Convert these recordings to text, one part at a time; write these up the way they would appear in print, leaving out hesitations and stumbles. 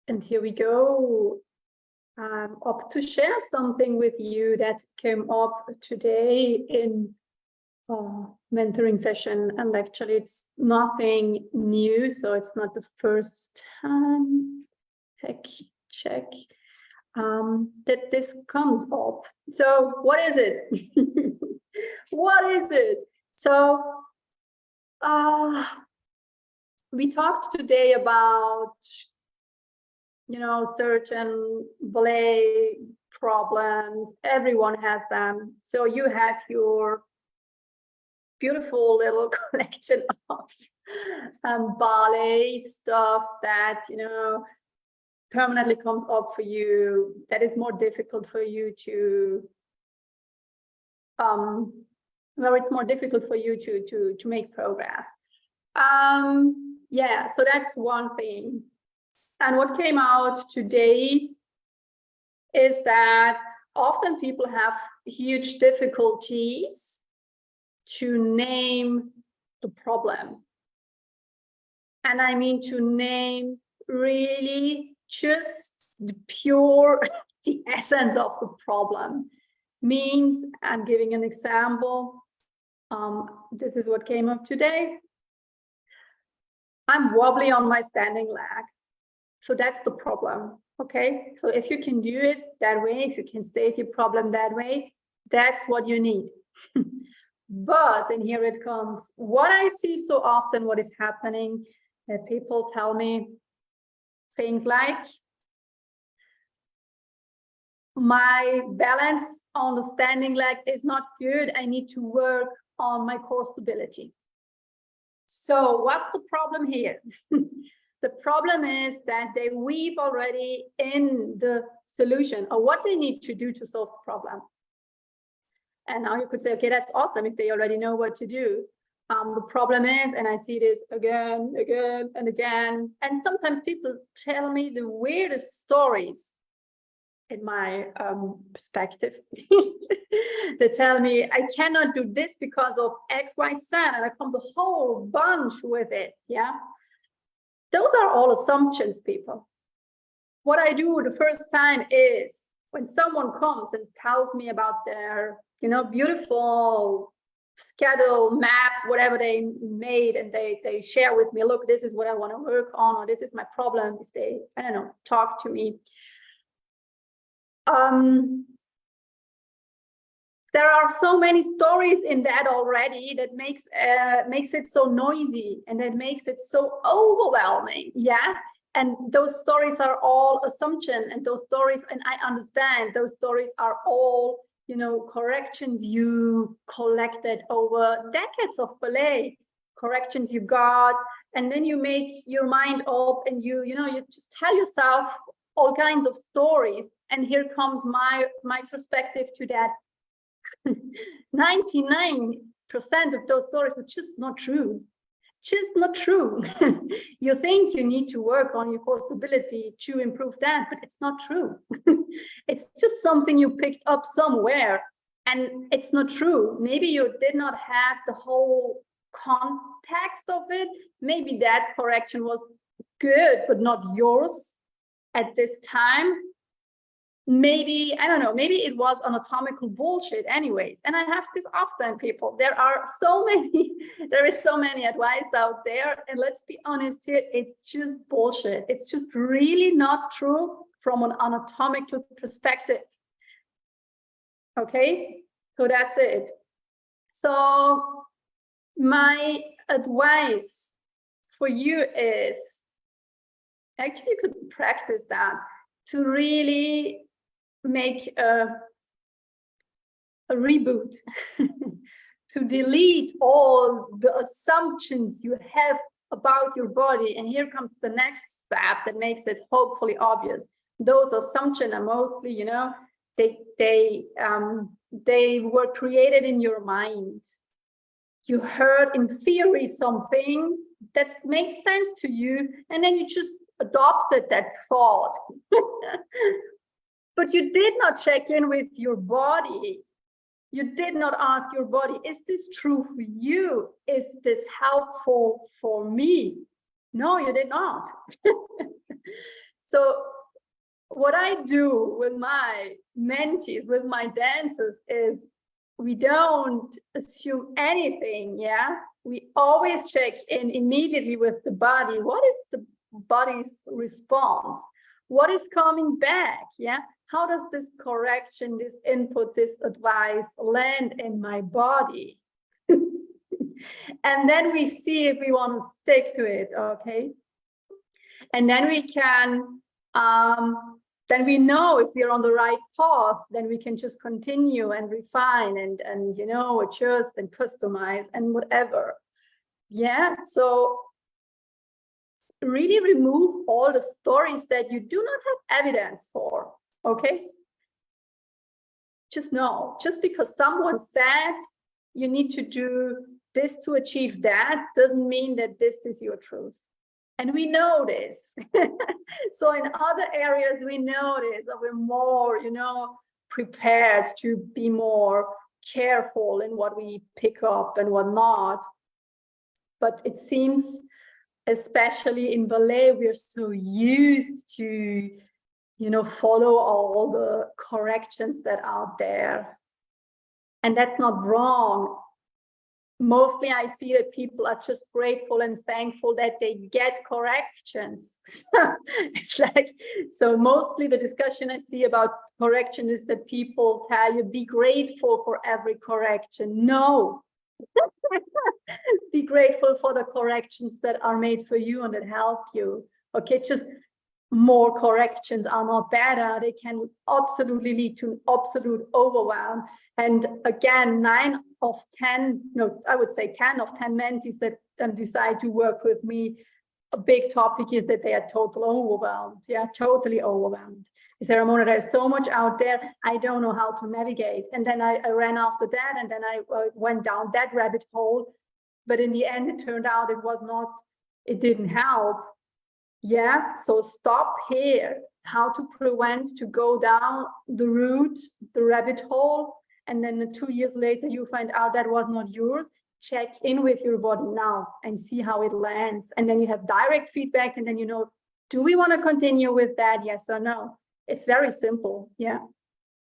And here we go. I'm up to share something with you that came up today in mentoring session, and actually it's nothing new, so it's not the first time check that this comes up. So what is it? What is it? So we talked today about, certain ballet problems. Everyone has them. So you have your beautiful little collection of ballet stuff that, permanently comes up for you, that is more difficult for you to, where it's more difficult for you to make progress. Yeah, so that's one thing. And what came out today is that often people have huge difficulties to name the problem. And I mean to name really just the essence of the problem. Means, I'm giving an example. This is what came up today. I'm wobbly on my standing leg. So that's the problem, okay? So if you can do it that way, if you can state your problem that way, that's what you need. But then here it comes. What I see so often, what is happening, that people tell me things like, my balance on the standing leg is not good. I need to work on my core stability. So what's the problem here? The problem is that they weave already in the solution or what they need to do to solve the problem. And now you could say, okay, that's awesome if they already know what to do. The problem is, and I see this again and again, and sometimes people tell me the weirdest stories in my perspective. They tell me, I cannot do this because of X, Y, Z, and there comes a whole bunch with it, yeah? Those are all assumptions, people. What I do the first time is when someone comes and tells me about their, beautiful schedule, map, whatever they made, and they share with me, look, this is what I want to work on, or this is my problem, if they, talk to me. There are so many stories in that already that makes it so noisy and that makes it so overwhelming, yeah? And those stories are all assumption, and those stories, and I understand those stories are all, corrections you collected over decades of ballet, corrections you got, and then you make your mind up and you just tell yourself all kinds of stories. And here comes my perspective to that. 99% of those stories are just not true. Just not true. You think you need to work on your core stability to improve that, but it's not true. It's just something you picked up somewhere, and it's not true. Maybe you did not have the whole context of it. Maybe that correction was good, but not yours at this time. Maybe, I don't know, maybe it was anatomical bullshit anyways. And I have this often, people. There is so many advice out there. And let's be honest here, it's just bullshit. It's just really not true from an anatomical perspective. Okay, so that's it. So my advice for you is, actually you could practice that, to really make a reboot, to delete all the assumptions you have about your body. And here comes the next step that makes it hopefully obvious. Those assumptions are mostly, they were created in your mind. You heard in theory something that makes sense to you, and then you just adopted that thought. But you did not check in with your body. You did not ask your body, is this true for you? Is this helpful for me? No, you did not. So what I do with my mentees, with my dancers, is we don't assume anything, yeah? We always check in immediately with the body. What is the body's response? What is coming back, yeah? How does this correction, this input, this advice land in my body? And then we see if we want to stick to it, okay? And then we can, then we know if we're on the right path, then we can just continue and refine and you know, adjust and customize and whatever. Yeah, so really remove all the stories that you do not have evidence for, okay? Just know, just because someone said you need to do this to achieve that doesn't mean that this is your truth. And we know this. So in other areas, we know this, that we're more, you know, prepared to be more careful in what we pick up and what not. But it seems, especially in ballet, we're so used to, you know, follow all the corrections that are out there. And that's not wrong. Mostly I see that people are just grateful and thankful that they get corrections. It's like, so mostly the discussion I see about correction is that people tell you, be grateful for every correction. No. Be grateful for the corrections that are made for you and that help you. Okay, just more corrections are not better. They can absolutely lead to absolute overwhelm. And again, 9 of 10, no, I would say 10 of 10 mentees that decide to work with me, a big topic is that they are totally overwhelmed. Yeah, totally overwhelmed. Is there, Ramona, there's so much out there, I don't know how to navigate. And then I ran after that, and then I went down that rabbit hole. But in the end, it turned out it didn't help. Yeah, so stop here. How to prevent to go down the route, the rabbit hole, and then 2 years later you find out that was not yours. Check in with your body now and see how it lands. And then you have direct feedback, and then you know, do we want to continue with that? Yes or no? It's very simple. Yeah.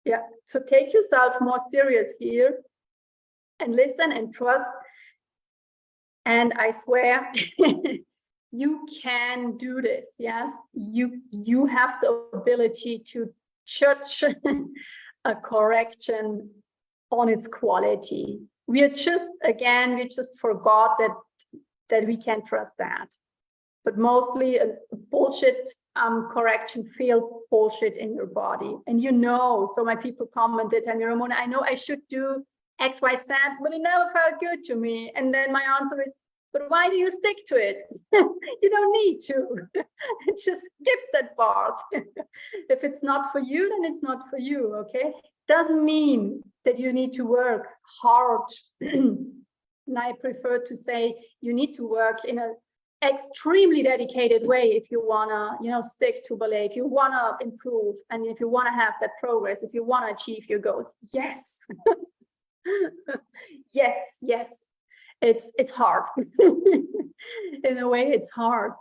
Yeah. So take yourself more serious here and listen and trust. And I swear, you can do this. Yes, you have the ability to judge a correction on its quality. We just forgot that we can trust that. But mostly a bullshit correction feels bullshit in your body. And you know, so my people commented, and Ramona, I know I should do X, Y, Z, but it never felt good to me. And then my answer is, but why do you stick to it? You don't need to. Just skip that part. If it's not for you, then it's not for you, okay? Doesn't mean that you need to work hard. And I prefer to say you need to work in an extremely dedicated way if you wanna, you know, stick to ballet, if you wanna improve, and if you wanna have that progress, if you wanna achieve your goals. Yes. Yes, yes. It's hard. In a way, it's hard.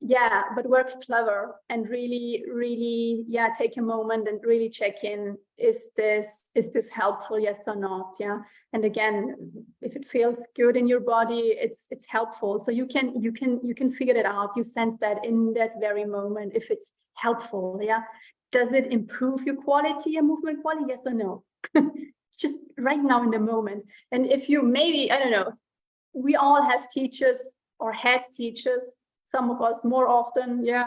Yeah, but work clever and really, yeah, take a moment and really check in. Is this helpful? Yes or not? Yeah. And again, if it feels good in your body, it's helpful. So you can figure it out. You sense that in that very moment if it's helpful. Yeah. Does it improve your quality, your movement quality? Yes or no? Just right now in the moment. And if you maybe, I don't know, we all have teachers or had teachers, some of us more often, yeah.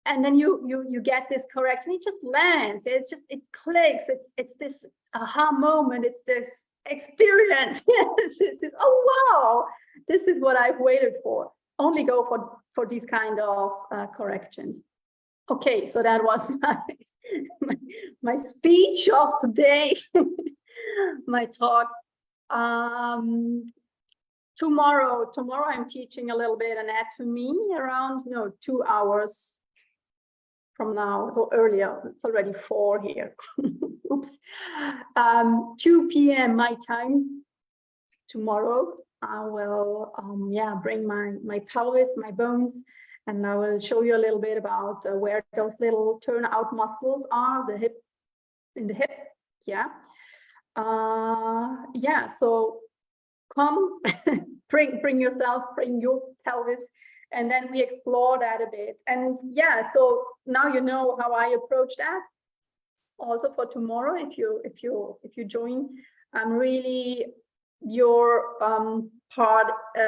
And then you get this correct, and it just lands. It clicks. It's this aha moment. It's this experience. Yes, oh wow, this is what I've waited for. Only go for these kind of corrections. Okay, so that was my speech of today, my talk. Tomorrow I'm teaching a little bit anatomy around 2 hours from now, so earlier. It's already 4 here. Oops. 2 p.m. my time tomorrow. I will bring my pelvis, my bones, and I will show you a little bit about where those little turnout muscles are, in the hip. So come, bring yourself, bring your pelvis, and then we explore that a bit. And so now you know how I approach that. Also for tomorrow, if you join, I'm really, your part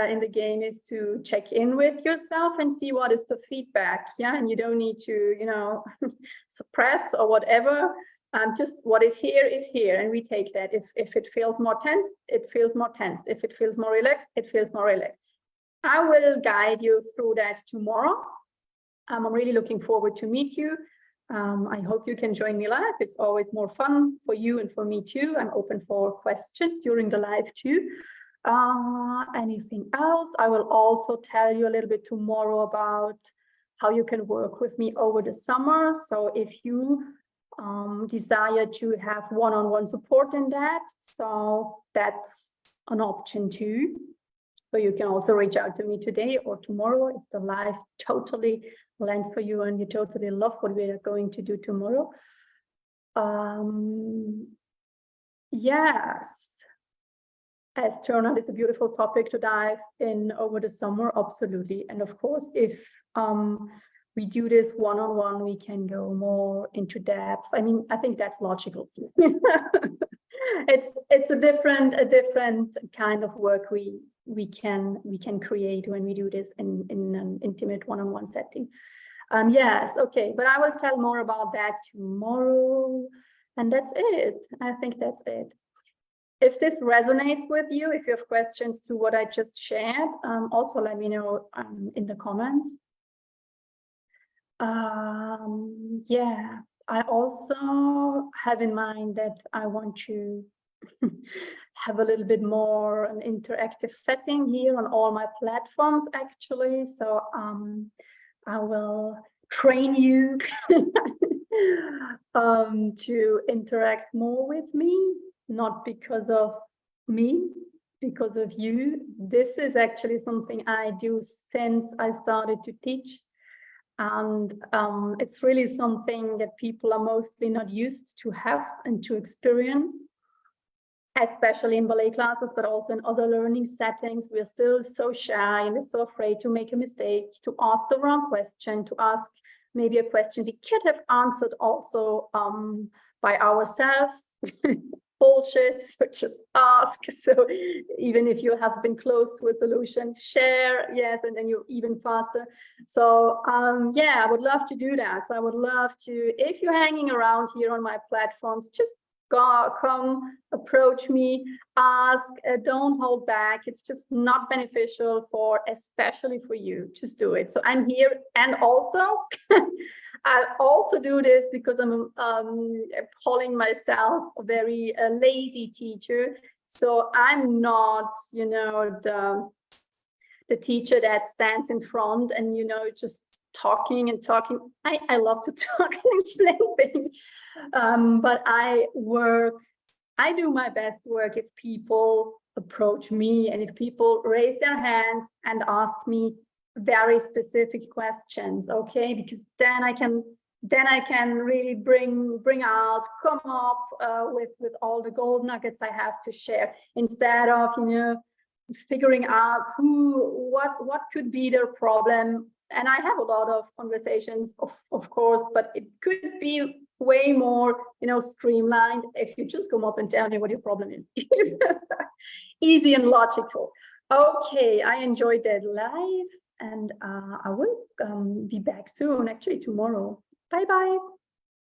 in the game is to check in with yourself and see what is the feedback. And you don't need to suppress or whatever. Just what is here, and we take that. If it feels more tense, it feels more tense. If it feels more relaxed, it feels more relaxed. I will guide you through that tomorrow. I'm really looking forward to meet you. I hope you can join me live. It's always more fun for you and for me too. I'm open for questions during the live too. Anything else? I will also tell you a little bit tomorrow about how you can work with me over the summer. So if you desire to have one-on-one support in that, so that's an option too. So you can also reach out to me today or tomorrow if the live totally lands for you and you totally love what we are going to do tomorrow. Yes, as turnout is a beautiful topic to dive in over the summer, absolutely. And of course, if we do this one-on-one, we can go more into depth. I mean, I think that's logical. It's a different kind of work we can create when we do this in an intimate one-on-one setting. Yes, okay, but I will tell more about that tomorrow. And that's it. I think that's it. If this resonates with you, if you have questions to what I just shared, also let me know in the comments. I also have in mind that I want to have a little bit more an interactive setting here on all my platforms, actually. So I will train you to interact more with me, not because of me, because of you. This is actually something I do since I started to teach. And it's really something that people are mostly not used to have and to experience, especially in ballet classes, but also in other learning settings. We're still so shy and we're so afraid to make a mistake, to ask the wrong question, to ask maybe a question we could have answered also by ourselves. Bullshit, so just ask. So even if you have been close to a solution, share, yes, and then you're even faster. So I would love to do that. So I would love to, if you're hanging around here on my platforms, just come approach me, ask, don't hold back. It's just not beneficial especially for you. Just do it. So I'm here. And also I also do this because I'm calling myself a very lazy teacher. So I'm not, the teacher that stands in front and, just talking and talking. I love to talk and explain things. But I do my best work if people approach me and if people raise their hands and ask me very specific questions, okay? Because then I can really come up with all the gold nuggets I have to share, instead of figuring out what could be their problem. And I have a lot of conversations, of course, but it could be way more streamlined if you just come up and tell me what your problem is. Easy and logical. Okay, I enjoyed that live, and I will be back soon, actually tomorrow. Bye bye.